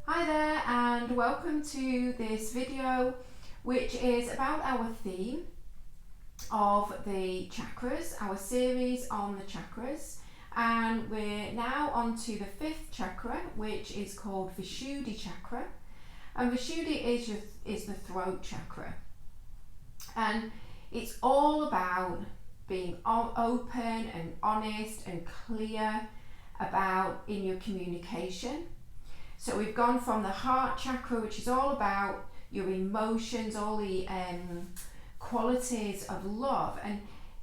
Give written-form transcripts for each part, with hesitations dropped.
Hi there and welcome to this video which is about our theme of the chakras, our series on the chakras, and we're now on to the fifth chakra, which is called Vishuddhi Chakra. And Vishuddhi is the throat chakra, and it's all about being open and honest and clear about in your communication. So we've gone from the heart chakra, which is all about your emotions, all the qualities of love, and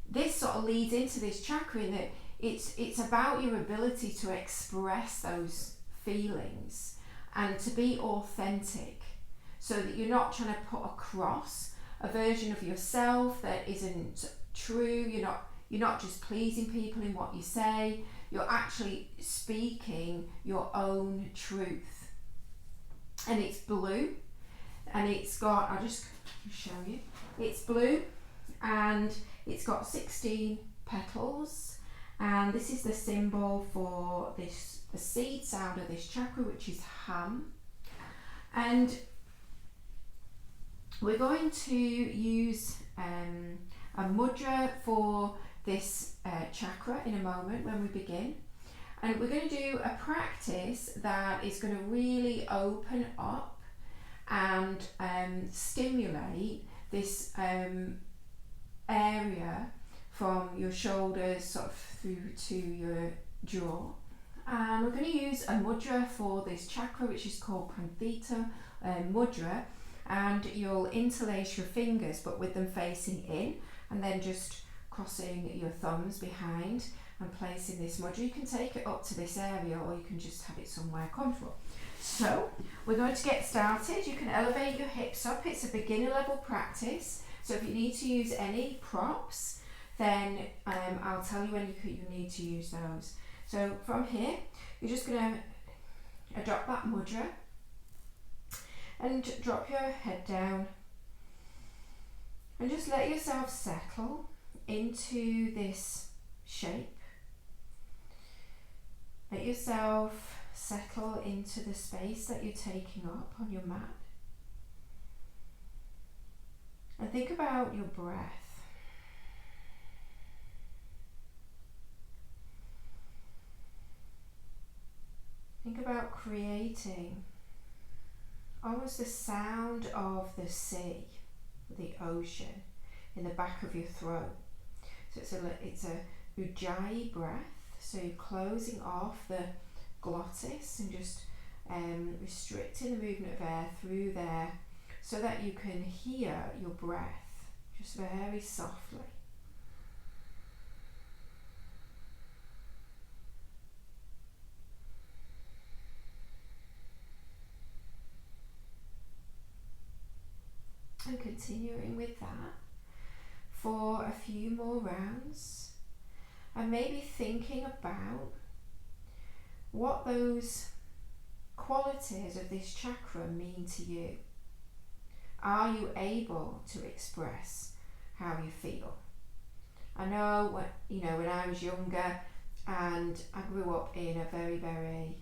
this sort of leads into this chakra in that it's about your ability to express those feelings and to be authentic, so that you're not trying to put across a version of yourself that isn't true. You're not just pleasing people in what you say. You're actually speaking your own truth. And it's blue, and it's got, I'll just show you, it's blue and it's got 16 petals, and this is the symbol for this, the seed sound of this chakra, which is Ham. And we're going to use a mudra for this chakra in a moment when we begin, and we're going to do a practice that is going to really open up and stimulate this area from your shoulders sort of through to your jaw. And we're going to use a mudra for this chakra, which is called Panthita mudra, and you'll interlace your fingers but with them facing in, and then just crossing your thumbs behind and placing this mudra. You can take it up to this area, or you can just have it somewhere comfortable. So we're going to get started. You can elevate your hips up. It's a beginner level practice, so if you need to use any props, then I'll tell you when you need to use those. So from here, you're just going to adopt that mudra and drop your head down and just let yourself settle into this shape. Let yourself settle into the space that you're taking up on your mat. And think about your breath. Think about creating almost the sound of the sea, the ocean, in the back of your throat. So it's a ujjayi breath. So you're closing off the glottis and just restricting the movement of air through there, so that you can hear your breath just very softly. And continuing with that for a few more rounds, and maybe thinking about what those qualities of this chakra mean to you. Are you able to express how you feel? I know when I was younger and I grew up in a very, very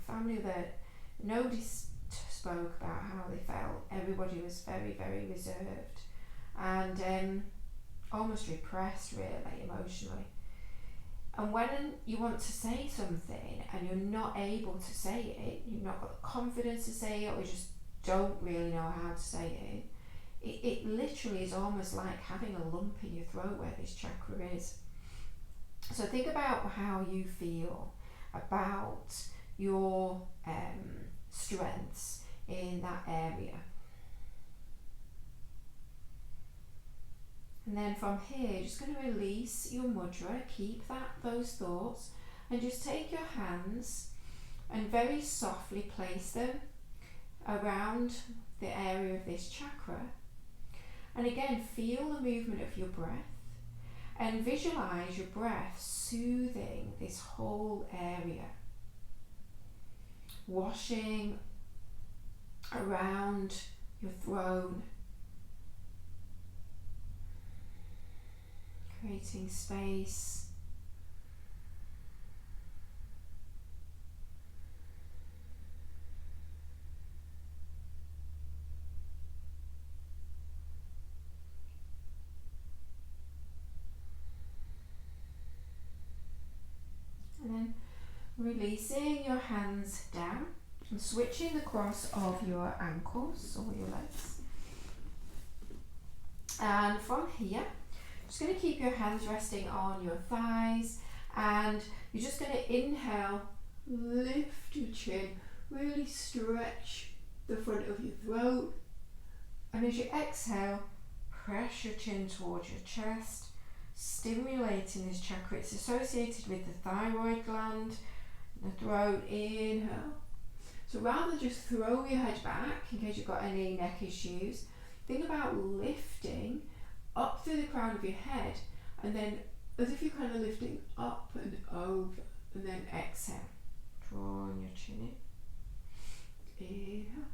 family that nobody spoke about how they felt. Everybody was very, very reserved and almost repressed, really, emotionally. And when you want to say something and you're not able to say it, you've not got the confidence to say it, or you just don't really know how to say it literally is almost like having a lump in your throat where this chakra is. So think about how you feel about your strengths in that area. And then from here, you're just going to release your mudra, keep those thoughts, and just take your hands and very softly place them around the area of this chakra. And again, feel the movement of your breath and visualize your breath soothing this whole area, washing around your throne, creating space. Releasing your hands down and switching the cross of your ankles or your legs. And from here, just going to keep your hands resting on your thighs, and you're just going to inhale, lift your chin, really stretch the front of your throat, and as you exhale, press your chin towards your chest, stimulating this chakra. It's associated with the thyroid gland, the throat. Inhale. So rather than just throw your head back in case you've got any neck issues, think about lifting up through the crown of your head, and then as if you're kind of lifting up and over, and then exhale, drawing your chin in. Inhale.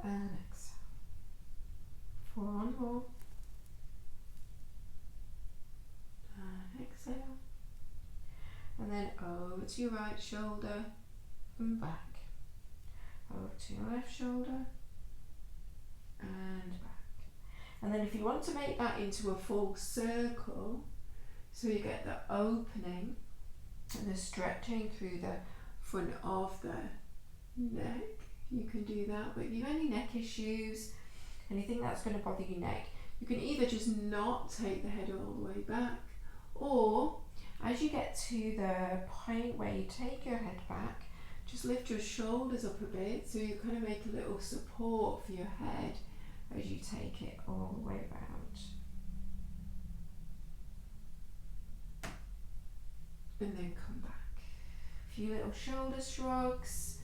And exhale. For one more. And exhale. And then over to your right shoulder and back. Over to your left shoulder and back. And then if you want to make that into a full circle, so you get the opening and the stretching through the front of the neck, you can do that. But if you have any neck issues, anything that's going to bother your neck, you can either just not take the head all the way back, or as you get to the point where you take your head back, just lift your shoulders up a bit so you kind of make a little support for your head as you take it all the way around. And then come back. A few little shoulder shrugs,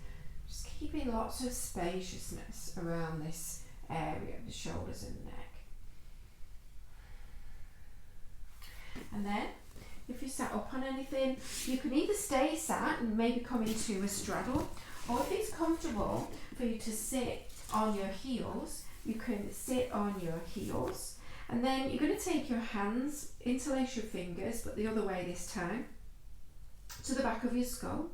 just keeping lots of spaciousness around this area, the shoulders and neck. And then, if you sat up on anything, you can either stay sat and maybe come into a straddle, or if it's comfortable for you to sit on your heels, you can sit on your heels. And then you're going to take your hands, interlace your fingers, but the other way this time, to the back of your skull.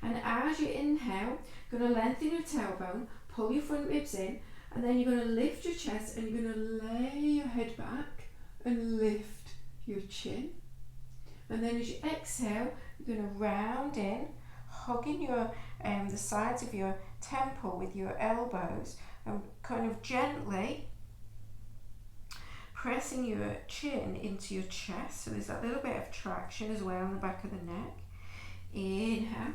And as you inhale, you're going to lengthen your tailbone, pull your front ribs in, and then you're going to lift your chest and you're going to lay your head back and lift your chin. And then as you exhale, you're going to round in, hugging your the sides of your temple with your elbows, and kind of gently pressing your chin into your chest. So there's that little bit of traction as well on the back of the neck. Inhale,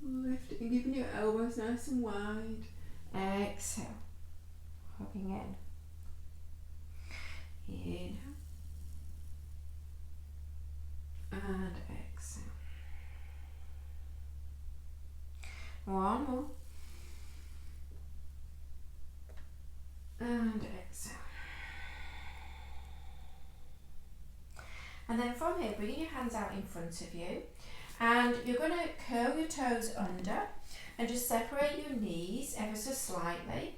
lifting, keeping your elbows nice and wide. Exhale, hugging in. Inhale. And exhale. One more. And exhale. And then from here, bringing your hands out in front of you, and you're going to curl your toes under and just separate your knees ever so slightly.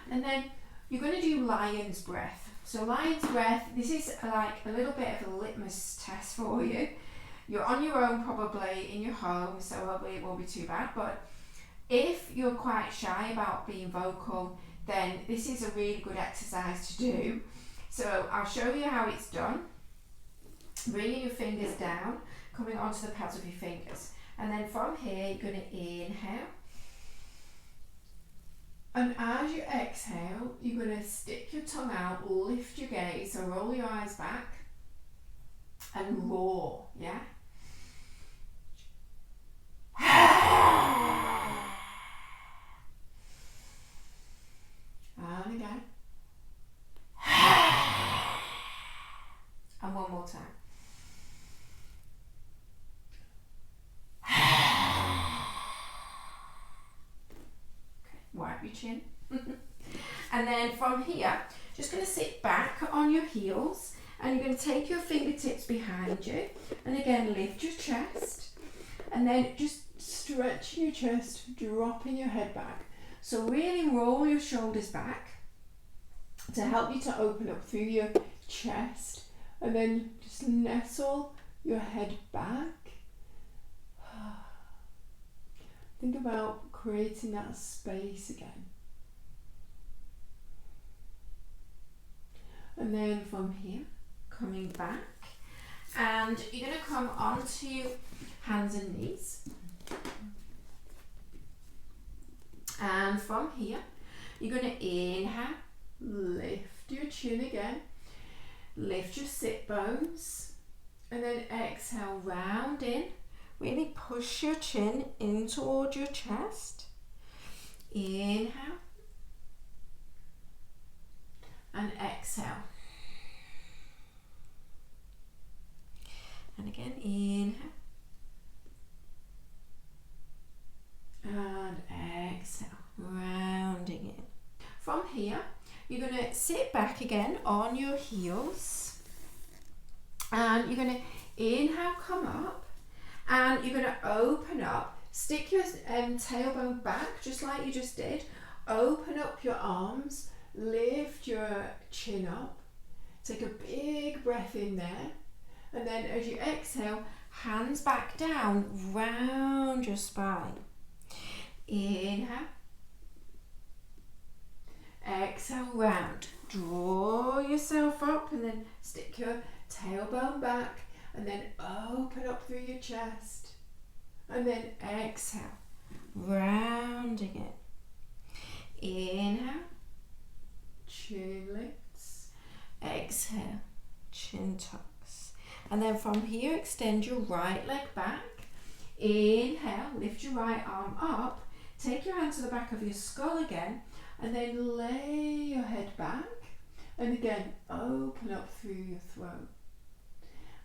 And then you're going to do lion's breath. So lion's breath, this is like a little bit of a litmus test for you. You're on your own probably in your home, so hopefully it won't be too bad. But if you're quite shy about being vocal, then this is a really good exercise to do. So I'll show you how it's done. Bringing your fingers down, coming onto the pads of your fingers. And then from here, you're going to inhale. And as you exhale, you're going to stick your tongue out, lift your gaze, so roll your eyes back and roar, yeah? And again. And one more time. Wipe your chin. And then from here, just going to sit back on your heels, and you're going to take your fingertips behind you, and again lift your chest, and then just stretching your chest, dropping your head back. So really roll your shoulders back to help you to open up through your chest, and then just nestle your head back. Think about creating that space again. And then from here, coming back And you're going to come onto hands and knees. And from here, you're going to inhale, lift your chin again, lift your sit bones, and then exhale, round in. Really push your chin in toward your chest. Inhale, and exhale. And again, inhale. And exhale, rounding in. From here, you're going to sit back again on your heels. And you're going to inhale, come up. And you're going to open up. Stick your tailbone back, just like you just did. Open up your arms. Lift your chin up. Take a big breath in there. And then as you exhale, hands back down, round your spine. Inhale. Exhale, round. Draw yourself up and then stick your tailbone back and then open up through your chest. And then exhale, rounding it. Inhale, chin lifts. Exhale, chin tucks. And then from here, extend your right leg back. Inhale, lift your right arm up. Take your hand to the back of your skull again, and then lay your head back. And again, open up through your throat.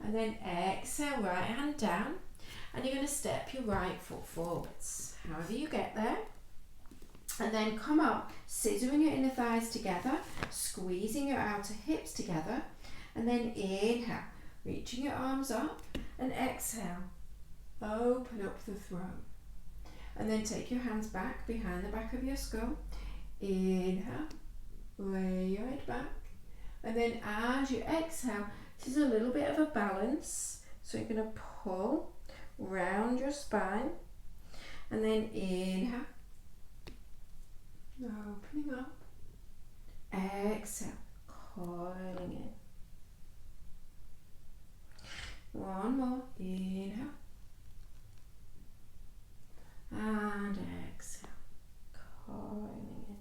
And then exhale, right hand down. And you're going to step your right foot forwards, however you get there. And then come up, scissoring your inner thighs together, squeezing your outer hips together. And then inhale, reaching your arms up, and exhale, open up the throat. And then take your hands back behind the back of your skull. Inhale, lay your head back. And then as you exhale, this is a little bit of a balance. So you're going to pull round your spine. And then inhale, opening up. Exhale, coiling in. One more. Inhale. And exhale, coiling in.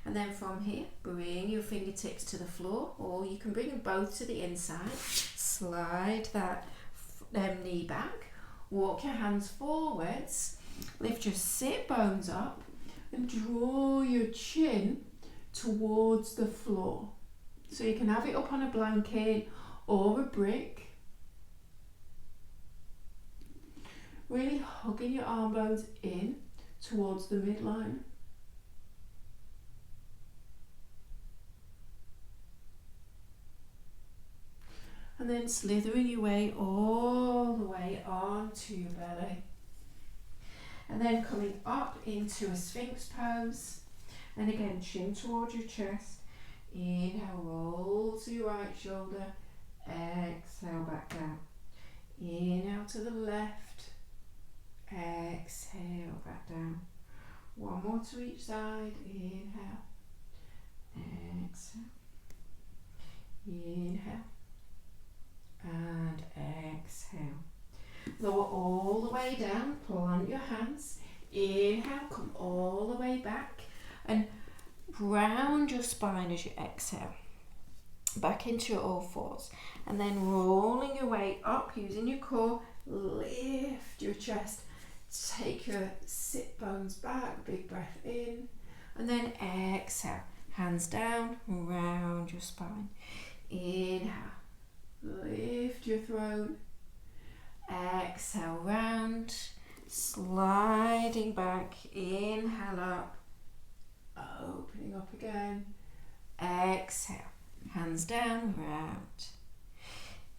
And then from here, bring your fingertips to the floor, or you can bring them both to the inside. Slide that knee back. Walk your hands forwards. Lift your sit bones up and draw your chin towards the floor. So you can have it up on a blanket or a brick. Really hugging your arm bones in towards the midline. And then slithering your way all the way onto your belly. And then coming up into a Sphinx pose. And again, chin towards your chest. Inhale, roll to your right shoulder. Exhale, back down. Inhale to the left. Exhale, back down. One more to each side. Inhale. Exhale. Inhale. And exhale. Lower all the way down. Plant your hands. Inhale. Come all the way back. And round your spine as you exhale. Back into your all fours. And then rolling your way up using your core. Lift your chest. Take your sit bones back, big breath in, and then exhale, hands down, round your spine. Inhale, lift your throat, exhale, round, sliding back, inhale up, opening up again, exhale, hands down, round,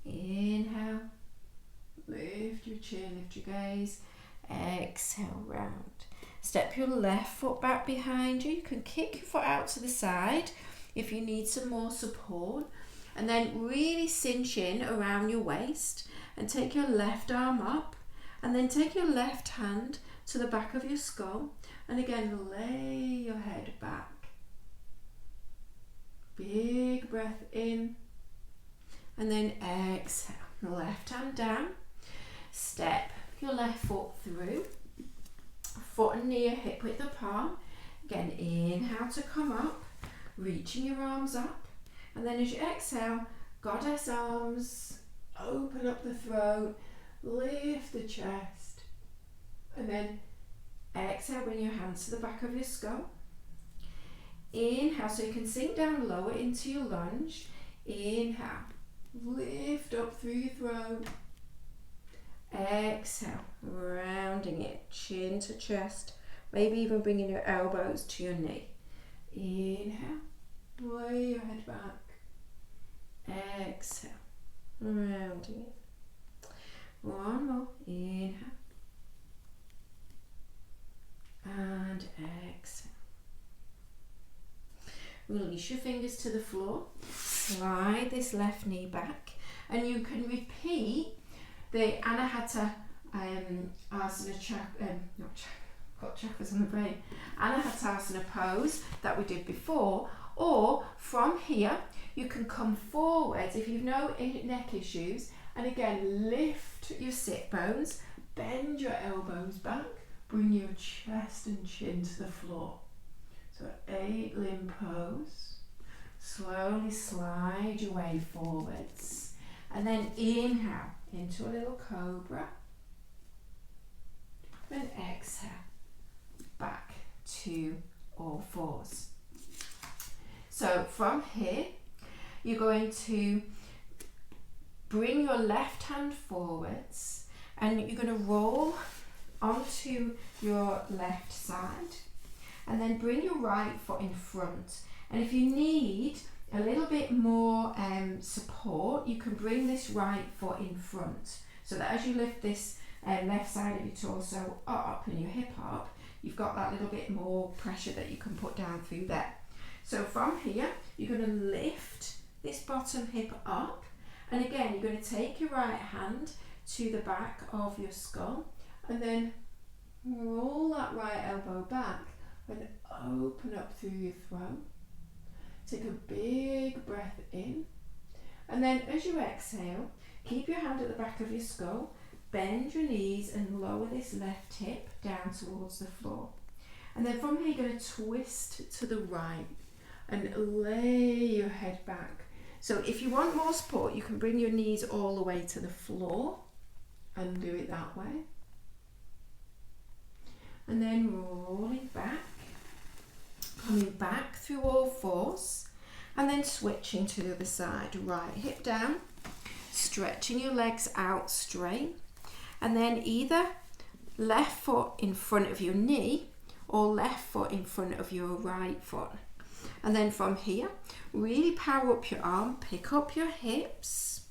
inhale, lift your chin, lift your gaze, exhale, round. Step your left foot back behind you. You can kick your foot out to the side if you need some more support. And then really cinch in around your waist and take your left arm up. And then take your left hand to the back of your skull. And again, lay your head back. Big breath in. And then exhale, left hand down. Step your left foot through. Foot and knee are hip width apart. Again, inhale to come up, reaching your arms up. And then as you exhale, goddess arms, open up the throat, lift the chest. And then exhale, bring your hands to the back of your skull. Inhale, so you can sink down lower into your lunge. Inhale, lift up through your throat. Exhale, rounding it, chin to chest, maybe even bringing your elbows to your knee. Inhale, lay your head back. Exhale, rounding it. One more, inhale. And exhale. Release your fingers to the floor. Slide this left knee back. And you can repeat the Anahata Asana got chakras on the brain. Anahatasana pose that we did before. Or from here, you can come forwards if you've no neck issues. And again, lift your sit bones. Bend your elbows back. Bring your chest and chin to the floor. So 8 limb pose. Slowly slide your way forwards. And then inhale into a little cobra. And exhale back to all fours. So from here, you're going to bring your left hand forwards and you're going to roll onto your left side and then bring your right foot in front. And if you need a little bit more support, you can bring this right foot in front so that as you lift this left side of your torso up and your hip up, you've got that little bit more pressure that you can put down through there. So from here, you're going to lift this bottom hip up, and again, you're going to take your right hand to the back of your skull and then roll that right elbow back and open up through your throat. Take a big breath in, and then as you exhale, keep your hand at the back of your skull, bend your knees and lower this left hip down towards the floor. And then from here, you're going to twist to the right and lay your head back. So if you want more support, you can bring your knees all the way to the floor and do it that way. And then rolling back, coming back through all fours, and then switching to the other side. Right hip down, stretching your legs out straight, and then either left foot in front of your knee or left foot in front of your right foot. And then from here, really power up your arm, pick up your hips,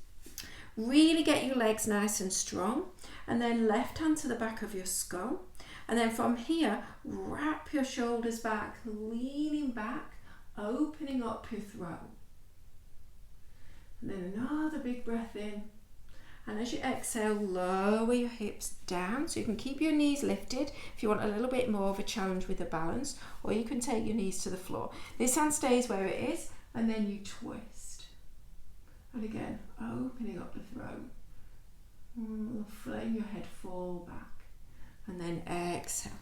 really get your legs nice and strong, and then left hand to the back of your skull. And then from here, wrap your shoulders back, leaning back, opening up your throat. And then another big breath in. And as you exhale, lower your hips down so you can keep your knees lifted if you want a little bit more of a challenge with the balance, or you can take your knees to the floor. This hand stays where it is, and then you twist. And again, opening up the throat. Letting your head fall back. And then exhale.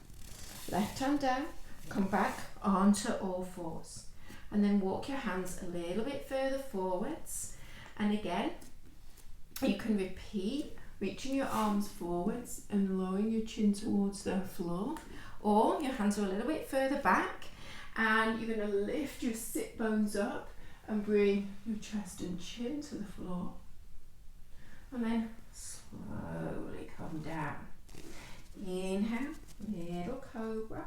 Left hand down, come back onto all fours. And then walk your hands a little bit further forwards. And again, you can repeat, reaching your arms forwards and lowering your chin towards the floor. Or your hands are a little bit further back and you're going to lift your sit bones up and bring your chest and chin to the floor. And then slowly come down. Inhale, little cobra.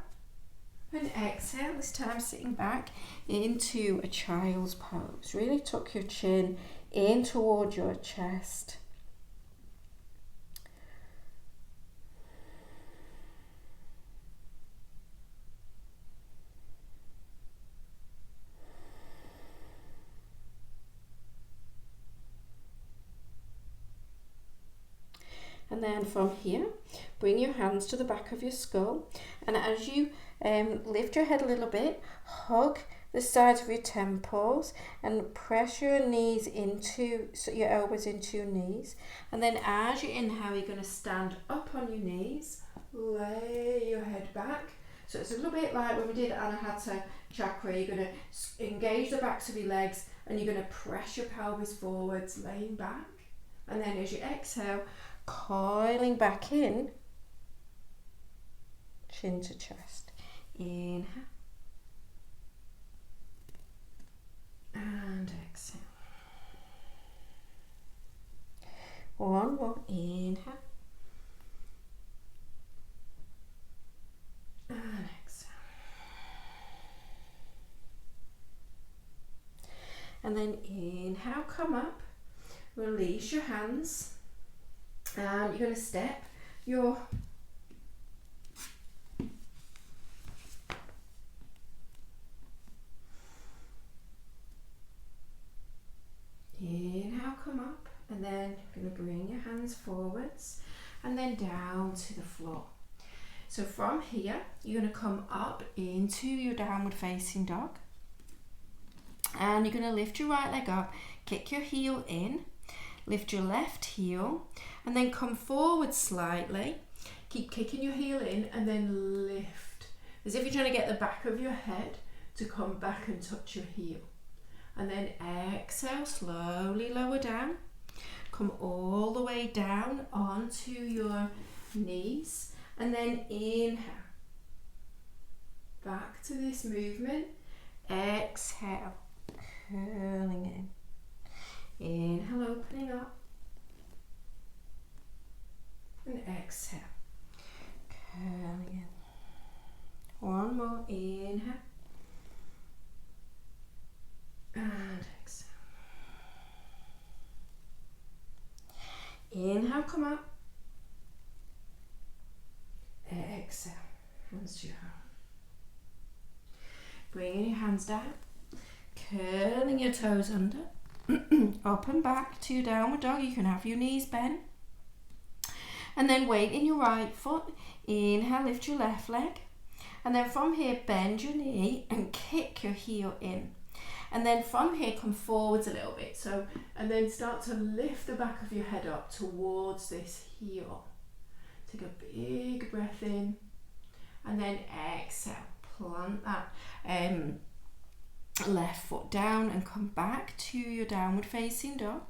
And exhale, this time sitting back into a child's pose. Really tuck your chin in toward your chest. And then from here, bring your hands to the back of your skull. And as you lift your head a little bit, hug the sides of your temples and press your knees into, so your elbows into your knees. And then as you inhale, you're going to stand up on your knees, lay your head back. So it's a little bit like when we did Anahata Chakra. You're going to engage the backs of your legs and you're going to press your pelvis forwards, laying back. And then as you exhale, coiling back in, chin to chest. Inhale. And exhale. One more. Inhale. And exhale. And then inhale, come up. Release your hands. And you're going to step your inhale, come up, and then you're going to bring your hands forwards and then down to the floor. So from here, you're going to come up into your downward facing dog. And you're going to lift your right leg up, kick your heel in, lift your left heel, and then come forward slightly. Keep kicking your heel in and then lift, as if you're trying to get the back of your head to come back and touch your heel. And then exhale, slowly lower down. Come all the way down onto your knees. And then inhale. Back to this movement. Exhale, curling in. Inhale, opening up. And exhale, curling in. One more. Inhale. And exhale. Inhale, come up. Exhale, hands to your heart. Bringing your hands down, curling your toes under, up and back to your downward dog. You can have your knees bent. And then weight in your right foot. Inhale, lift your left leg. And then from here, bend your knee and kick your heel in. And then from here, come forwards a little bit. So, and then start to lift the back of your head up towards this heel. Take a big breath in. And then exhale. Plant that left foot down and come back to your downward facing dog.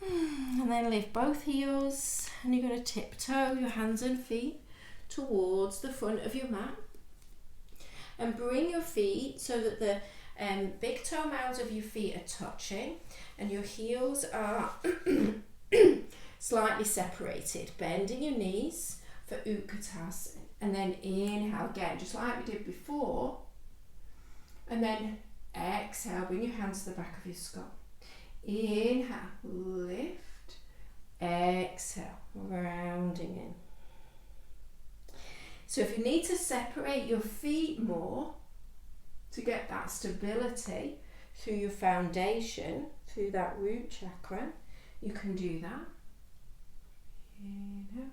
And then lift both heels. And you're going to tiptoe your hands and feet towards the front of your mat. And bring your feet so that the big toe mounds of your feet are touching and your heels are slightly separated. Bending your knees for Utkatasana. And then inhale again, just like we did before. And then exhale, bring your hands to the back of your skull. Inhale, lift. Exhale, rounding in. So if you need to separate your feet more to get that stability through your foundation, through that root chakra, you can do that. Inhale.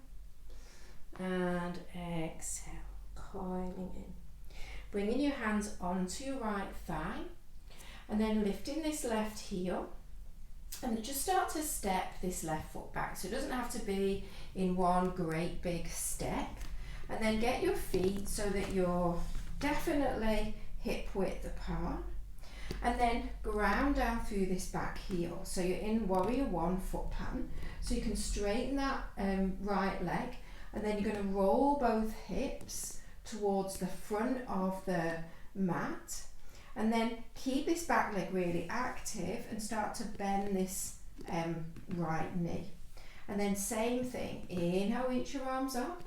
And exhale, coiling in. Bringing your hands onto your right thigh and then lifting this left heel and just start to step this left foot back. So it doesn't have to be in one great big step. And then get your feet so that you're definitely hip width apart. And then ground down through this back heel. So you're in warrior one foot plant. So you can straighten that right leg. And then you're going to roll both hips towards the front of the mat. And then keep this back leg really active and start to bend this right knee. And then same thing. Inhale, reach your arms up.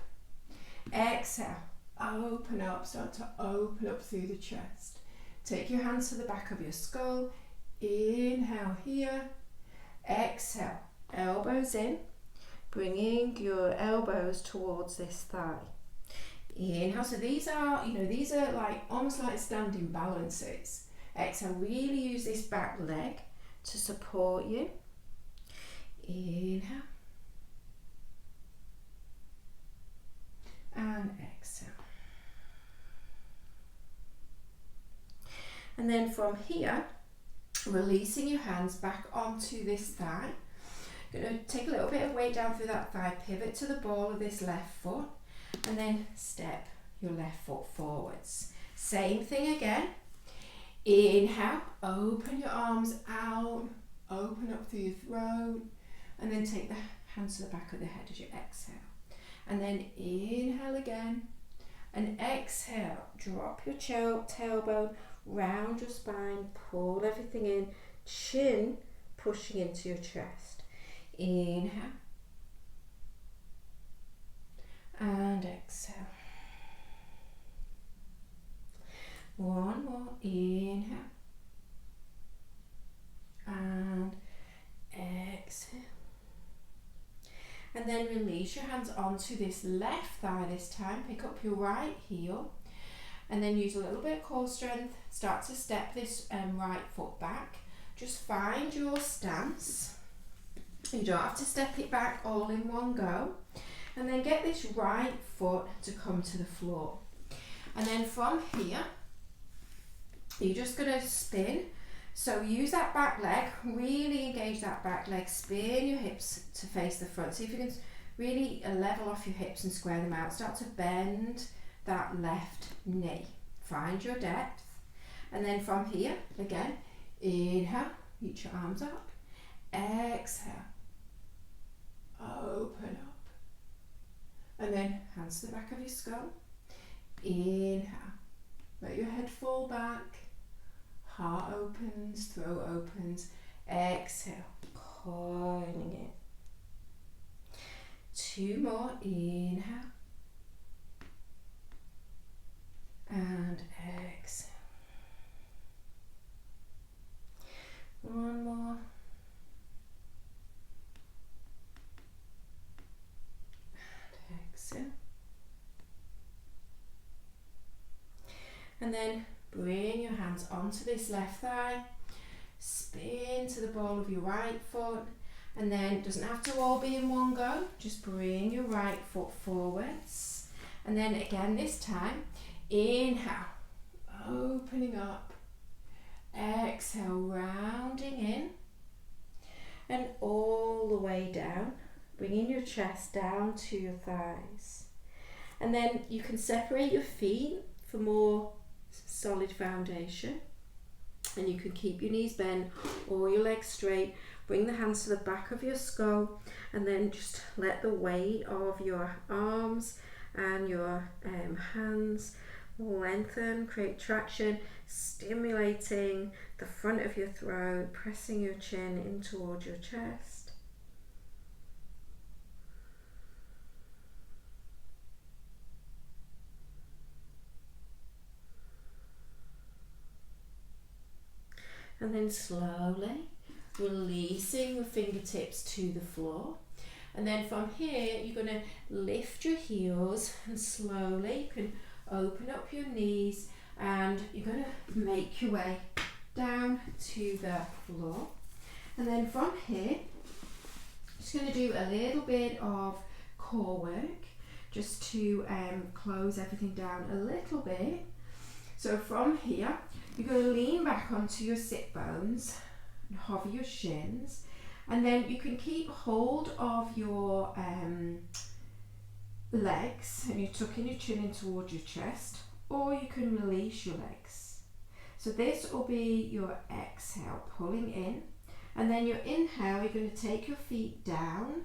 Exhale, open up, start to open up through the chest. Take your hands to the back of your skull. Inhale here. Exhale, elbows in. Bringing your elbows towards this thigh. Inhale, so these are like almost like standing balances. Exhale, really use this back leg to support you. Inhale. And exhale. And then from here, releasing your hands back onto this thigh. Going to take a little bit of weight down through that thigh, pivot to the ball of this left foot, and then step your left foot forwards. Same thing again. Inhale, open your arms out, open up through your throat, and then take the hands to the back of the head as you exhale. And then inhale again, and exhale, drop your tailbone, round your spine, pull everything in, chin pushing into your chest. Inhale, and exhale. One more, inhale, and exhale. And then release your hands onto this left thigh this time. Pick up your right heel and then use a little bit of core strength. Start to step this right foot back. Just find your stance. You don't have to step it back all in one go. And then get this right foot to come to the floor. And then from here, you're just going to spin. So use that back leg, really engage that back leg, spin your hips to face the front. See if you can really level off your hips and square them out. Start to bend that left knee. Find your depth. And then from here, again, inhale, reach your arms up. Exhale, open up. And then hands to the back of your skull. Inhale, let your head fall back. Heart opens, throat opens. Exhale, coiling in. Two more, inhale. And exhale. One more. And exhale. And then bring your hands onto this left thigh, spin to the ball of your right foot, and then it doesn't have to all be in one go, just bring your right foot forwards. And then again this time, inhale, opening up, exhale, rounding in, and all the way down, bringing your chest down to your thighs. And then you can separate your feet for more solid foundation, and you can keep your knees bent or your legs straight. Bring the hands to the back of your skull, and then just let the weight of your arms and your hands lengthen, create traction, stimulating the front of your throat, pressing your chin in towards your chest. And then slowly releasing your fingertips to the floor. And then from here, you're going to lift your heels and slowly you can open up your knees, and you're going to make your way down to the floor. And then from here, just going to do a little bit of core work just to close everything down a little bit. So from here, you're going to lean back onto your sit bones and hover your shins, and then you can keep hold of your legs and you're tucking your chin in towards your chest, or you can release your legs. So this will be your exhale, pulling in, and then your inhale, you're going to take your feet down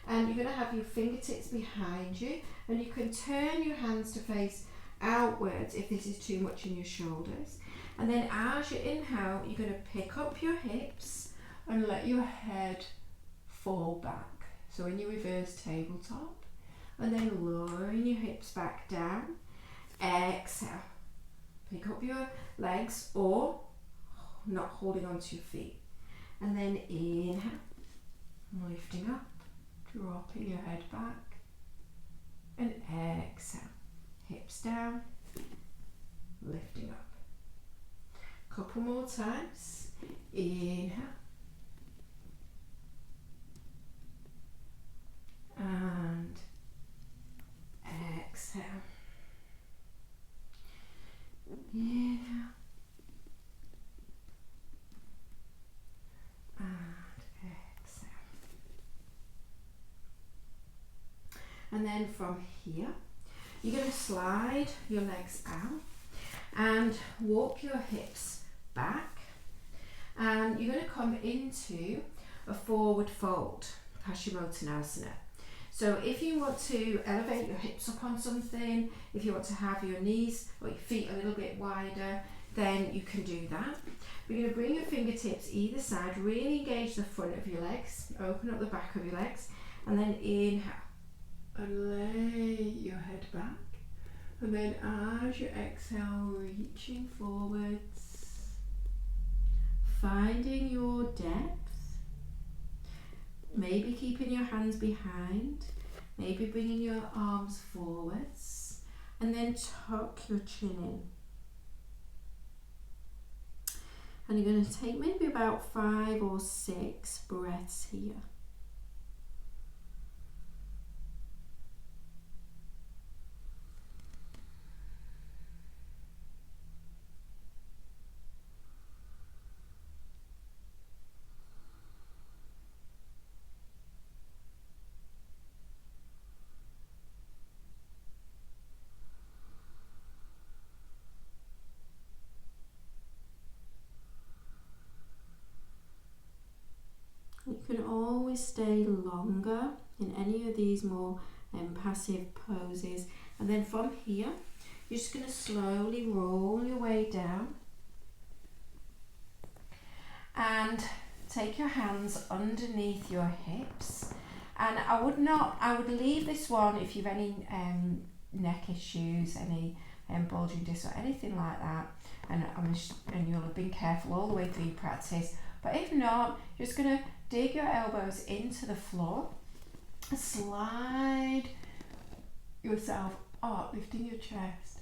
and you're going to have your fingertips behind you, and you can turn your hands to face outwards if this is too much in your shoulders. And then as you inhale, you're going to pick up your hips and let your head fall back. So in your reverse tabletop, and then lowering your hips back down. Exhale, pick up your legs or not holding onto your feet. And then inhale, lifting up, dropping your head back. And exhale, hips down, lifting up. Couple more times. Inhale. And exhale. Inhale. And then from here, you're going to slide your legs out and walk your hips back, and you're going to come into a forward fold, Paschimottanasana. So if you want to elevate your hips up on something, if you want to have your knees or your feet a little bit wider, then you can do that. We're going to bring your fingertips either side, really engage the front of your legs, open up the back of your legs, and then inhale and lay your head back. And then as you exhale, reaching forwards, finding your depth. Maybe keeping your hands behind, maybe bringing your arms forwards, and then tuck your chin in. And you're going to take maybe about 5 or 6 breaths here. You can always stay longer in any of these more passive poses, and then from here you're just going to slowly roll your way down and take your hands underneath your hips. And I would leave this one if you've any neck issues, any bulging discs or anything like that, and you'll have been careful all the way through your practice. But if not, you're just going to dig your elbows into the floor, slide yourself up, lifting your chest,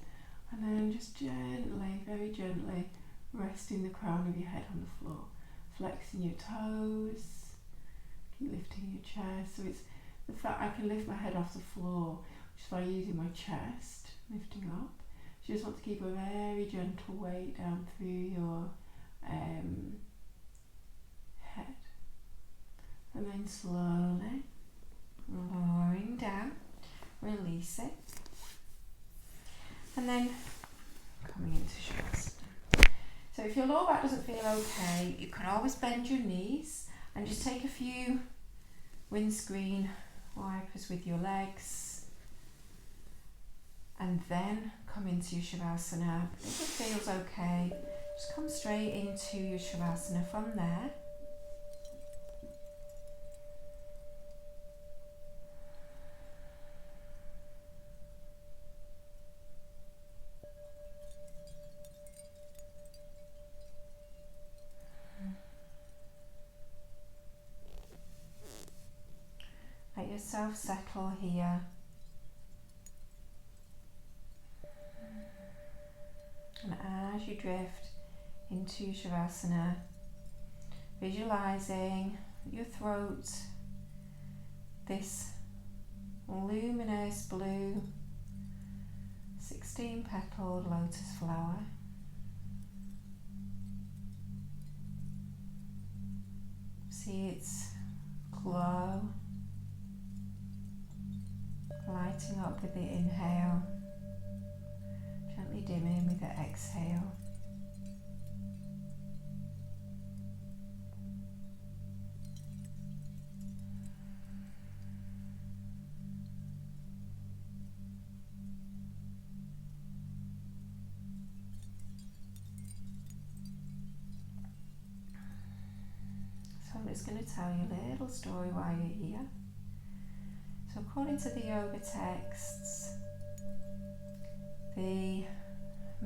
and then just gently, very gently, resting the crown of your head on the floor, flexing your toes, keep lifting your chest. So it's the fact I can lift my head off the floor just by using my chest, lifting up. So you just want to keep a very gentle weight down through your head. And then slowly lowering down, release it. And then coming into Shavasana. So if your lower back doesn't feel okay, you can always bend your knees and just take a few windscreen wipers with your legs. And then come into your Shavasana. If it feels okay, just come straight into your Shavasana from there. Let yourself settle here. And as you drift into Shavasana, visualizing your throat, this luminous blue 16-petaled lotus flower. See its glow lighting up with the inhale, gently dimming with the exhale. So I'm just going to tell you a little story while you're here. So according to the yoga texts, the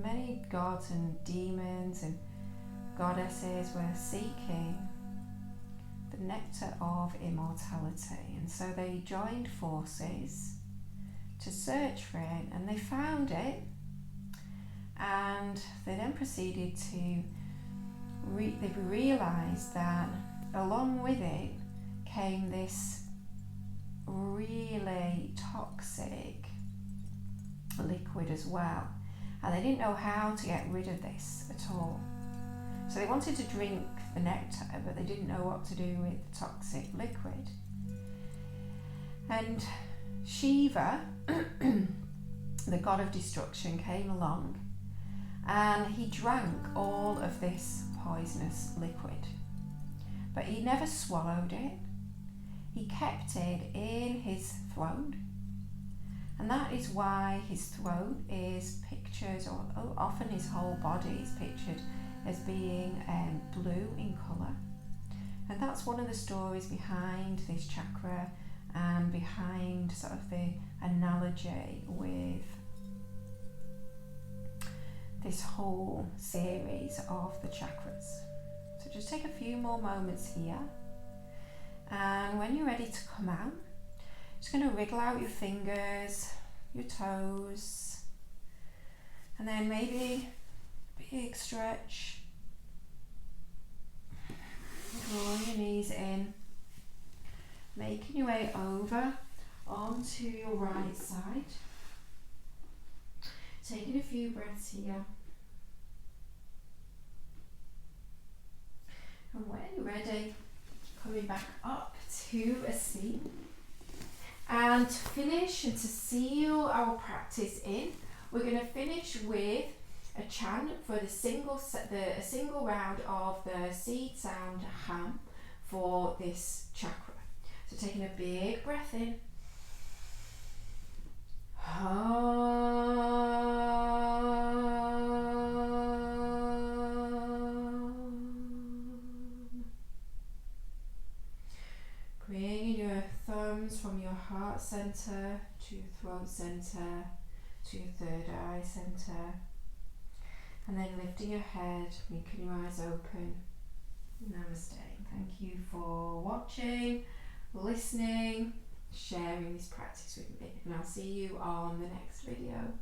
many gods and demons and goddesses were seeking the nectar of immortality, and so they joined forces to search for it, and they found it, and they then proceeded to they realised that along with it came this really toxic liquid as well, and they didn't know how to get rid of this at all. So they wanted to drink the nectar, but they didn't know what to do with the toxic liquid. And Shiva, the god of destruction, came along and he drank all of this poisonous liquid, but he never swallowed it. He kept it in his throat, and that is why his throat is pictured, or often his whole body is pictured as being blue in colour. And that's one of the stories behind this chakra and behind sort of the analogy with this whole series of the chakras. So just take a few more moments here, and when you're ready to come out, just going to wriggle out your fingers, your toes, and then maybe a big stretch. Drawing your knees in, making your way over onto your right side. Taking a few breaths here. And when you're ready, coming back up to a seat. And to finish and to seal our practice in, we're going to finish with a chant for a single round of the seed sound ham for this chakra. So taking a big breath in. Bringing your thumbs from your heart center to your throat center to your third eye center. And then lifting your head, making your eyes open. Namaste. Thank you for watching, listening, sharing this practice with me. And I'll see you on the next video.